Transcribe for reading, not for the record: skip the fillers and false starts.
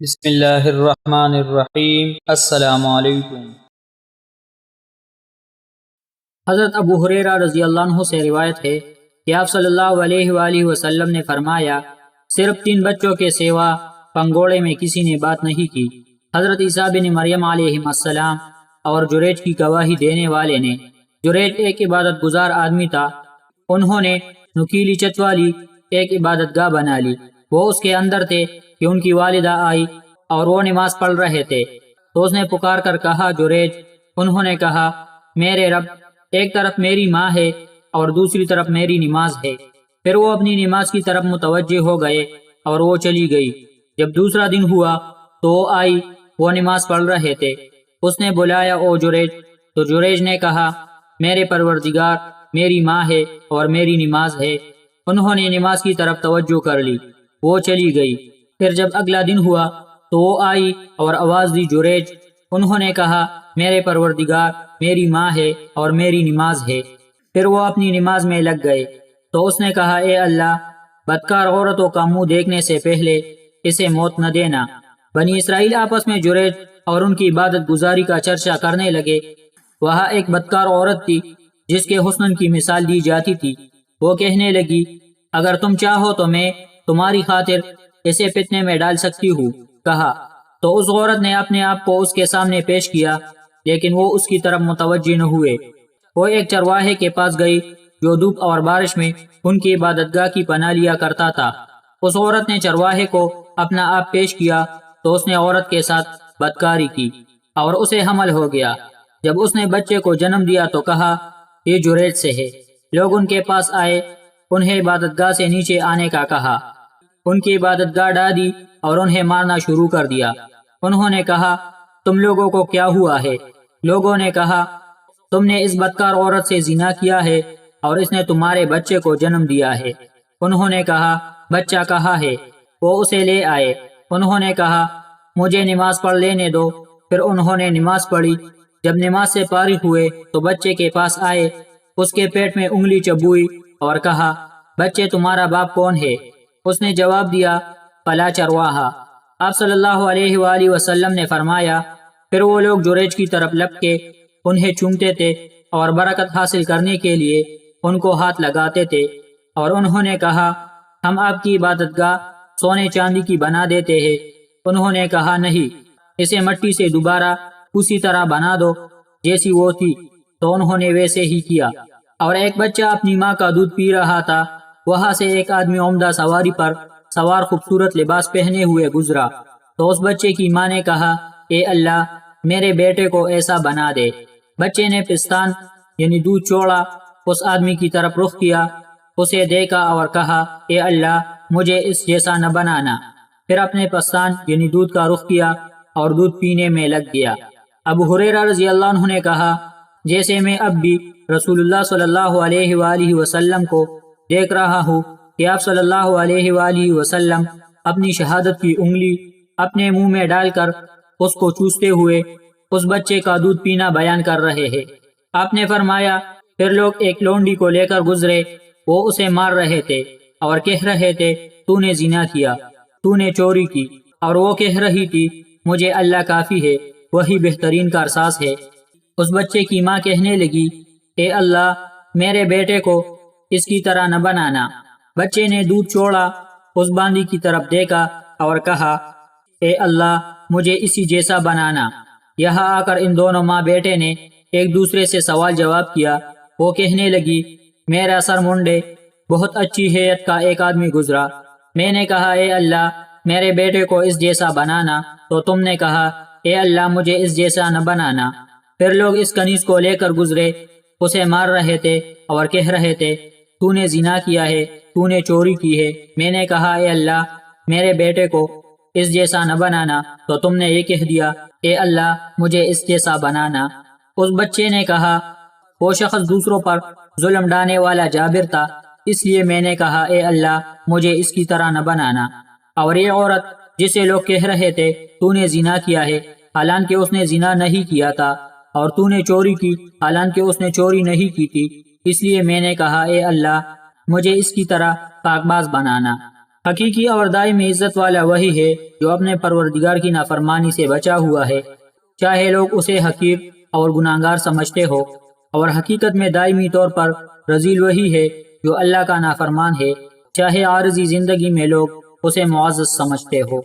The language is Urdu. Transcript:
بسم اللہ الرحمن الرحیم۔ السلام علیکم۔ حضرت ابو ہریرہ رضی اللہ عنہ سے روایت ہے کہ آپ صلی اللہ علیہ وآلہ وسلم نے فرمایا، صرف 3 بچوں کے سوا پنگوڑے میں کسی نے بات نہیں کی، حضرت عیسیٰ بن مریم علیہ السلام اور جریج کی گواہی دینے والے نے۔ جریج ایک عبادت گزار آدمی تھا، انہوں نے نکیلی چھت والی ایک عبادت گاہ بنا لی۔ وہ اس کے اندر تھے کہ ان کی والدہ آئی اور وہ نماز پڑھ رہے تھے، تو اس نے پکار کر کہا، جریج۔ انہوں نے کہا، میرے رب، ایک طرف میری ماں ہے اور دوسری طرف میری نماز ہے۔ پھر وہ اپنی نماز کی طرف متوجہ ہو گئے اور وہ چلی گئی۔ جب دوسرا دن ہوا تو وہ آئی، وہ نماز پڑھ رہے تھے۔ اس نے بلایا، او جریج۔ تو جریج نے کہا، میرے پروردگار، میری ماں ہے اور میری نماز ہے۔ انہوں نے نماز کی طرف توجہ کر لی، وہ چلی گئی۔ پھر جب اگلا دن ہوا تو وہ آئی اور آواز دی، جریج۔ انہوں نے کہا، میرے پروردگار، میری ماں ہے اور میری نماز ہے۔ پھر وہ اپنی نماز میں لگ گئے۔ تو اس نے کہا، اے اللہ، بدکار عورتوں کا منہ دیکھنے سے پہلے اسے موت نہ دینا۔ بنی اسرائیل آپس میں جریج اور ان کی عبادت گزاری کا چرچا کرنے لگے۔ وہاں ایک بدکار عورت تھی جس کے حسن کی مثال دی جاتی تھی۔ وہ کہنے لگی، اگر تم چاہو تو میں تمہاری خاطر اسے فتنے میں ڈال سکتی ہوں۔ کہا تو اس عورت نے اپنے آپ کو اس کے سامنے پیش کیا، لیکن وہ اس کی طرف متوجہ نہ ہوئے۔ وہ ایک چرواہے کے پاس گئی جو دھوپ اور بارش میں ان کی عبادت گاہ کی پناہ لیا کرتا تھا۔ اس عورت نے چرواہے کو اپنا آپ پیش کیا تو اس نے عورت کے ساتھ بدکاری کی اور اسے حمل ہو گیا۔ جب اس نے بچے کو جنم دیا تو کہا، یہ جریج سے ہے۔ لوگ ان کے پاس آئے، انہیں عبادت گاہ سے نیچے آنے کا کہا۔ ان کی عبادت گاہ ڈھا دی اور انہیں مارنا شروع کر دیا۔ انہوں نے کہا، تم لوگوں کو کیا ہوا ہے؟ لوگوں نے کہا، تم نے اس بدکار عورت سے زنا کیا ہے اور اس نے تمہارے بچے کو جنم دیا ہے۔ انہوں نے کہا، بچہ کہاں ہے؟ وہ اسے لے آئے۔ انہوں نے کہا، مجھے نماز پڑھ لینے دو۔ پھر انہوں نے نماز پڑھی۔ جب نماز سے فارغ ہوئے تو بچے کے پاس آئے، اس کے پیٹ میں انگلی چبوئی اور کہا، بچے تمہارا باپ کون ہے؟ اس نے جواب دیا، فلاں چرواہا۔ آپ صلی اللہ علیہ وآلہ وسلم نے فرمایا، پھر وہ لوگ جریج کی طرف لپ کے انہیں چومتے تھے اور برکت حاصل کرنے کے لیے ان کو ہاتھ لگاتے تھے، اور انہوں نے کہا، ہم آپ کی عبادت گاہ سونے چاندی کی بنا دیتے ہیں۔ انہوں نے کہا، نہیں، اسے مٹی سے دوبارہ اسی طرح بنا دو جیسی وہ تھی۔ تو انہوں نے ویسے ہی کیا۔ اور ایک بچہ اپنی ماں کا دودھ پی رہا تھا۔ وہاں سے ایک آدمی عمدہ سواری پر سوار خوبصورت لباس پہنے ہوئے گزرا۔ تو اس بچے کی ماں نے کہا، اے اللہ، میرے بیٹے کو ایسا بنا دے۔ بچے نے پستان یعنی دودھ چوڑا، اس آدمی کی طرف رخ کیا، اسے دیکھا اور کہا، اے اللہ، مجھے اس جیسا نہ بنانا۔ پھر اپنے پستان یعنی دودھ کا رخ کیا اور دودھ پینے میں لگ گیا۔ ابو ہریرہ رضی اللہ عنہ نے کہا، جیسے میں اب بھی رسول اللہ صلی اللہ علیہ وآلہ وسلم کو دیکھ رہا ہوں کہ آپ صلی اللہ علیہ وآلہ وسلم اپنی شہادت کی انگلی اپنے منہ میں ڈال کر اس کو چوستے ہوئے اس بچے کا دودھ پینا بیان کر رہے ہیں۔ آپ نے فرمایا، پھر لوگ ایک لونڈی کو لے کر گزرے، وہ اسے مار رہے تھے اور کہہ رہے تھے، تو نے زنا کیا، تو نے چوری کی، اور وہ کہہ رہی تھی، مجھے اللہ کافی ہے، وہی بہترین کارساز ہے۔ اس بچے کی ماں کہنے لگی، اے اللہ، میرے بیٹے کو اس کی طرح نہ بنانا۔ بچے نے دودھ چوڑا، اس باندی کی طرف دیکھا اور کہا، اے اللہ، مجھے اسی جیسا بنانا۔ یہاں آ کر ان دونوں ماں بیٹے نے ایک دوسرے سے سوال جواب کیا۔ وہ کہنے لگی، میرا سر منڈے بہت اچھی ہیئت کا ایک آدمی گزرا۔ میں نے کہا، اے اللہ، میرے بیٹے کو اس جیسا بنانا، تو تم نے کہا، اے اللہ، مجھے اس جیسا نہ بنانا۔ پھر لوگ اس کنیز کو لے کر گزرے، اسے مار رہے تھے اور کہہ رہے تھے، تو نے زنا کیا ہے، تو نے چوری کی ہے۔ میں نے کہا، اے اللہ، میرے بیٹے کو اس جیسا نہ بنانا، تو تم نے یہ کہہ دیا، اے اللہ، مجھے اس جیسا بنانا۔ اس بچے نے کہا، وہ شخص دوسروں پر ظلم ڈھانے والا جابر تھا، اس لیے میں نے کہا، اے اللہ، مجھے اس کی طرح نہ بنانا۔ اور یہ عورت جسے لوگ کہہ رہے تھے، تو نے زنا کیا ہے، حالانکہ اس نے زنا نہیں کیا تھا، اور تو نے چوری کی، حالانکہ اس نے چوری نہیں کی تھی، اس لیے میں نے کہا، اے اللہ، مجھے اس کی طرح پاک باز بنانا۔ حقیقی اور دائمی عزت والا وہی ہے جو اپنے پروردگار کی نافرمانی سے بچا ہوا ہے، چاہے لوگ اسے حقیر اور گناہگار سمجھتے ہو، اور حقیقت میں دائمی طور پر رذیل وہی ہے جو اللہ کا نافرمان ہے، چاہے عارضی زندگی میں لوگ اسے معزز سمجھتے ہو۔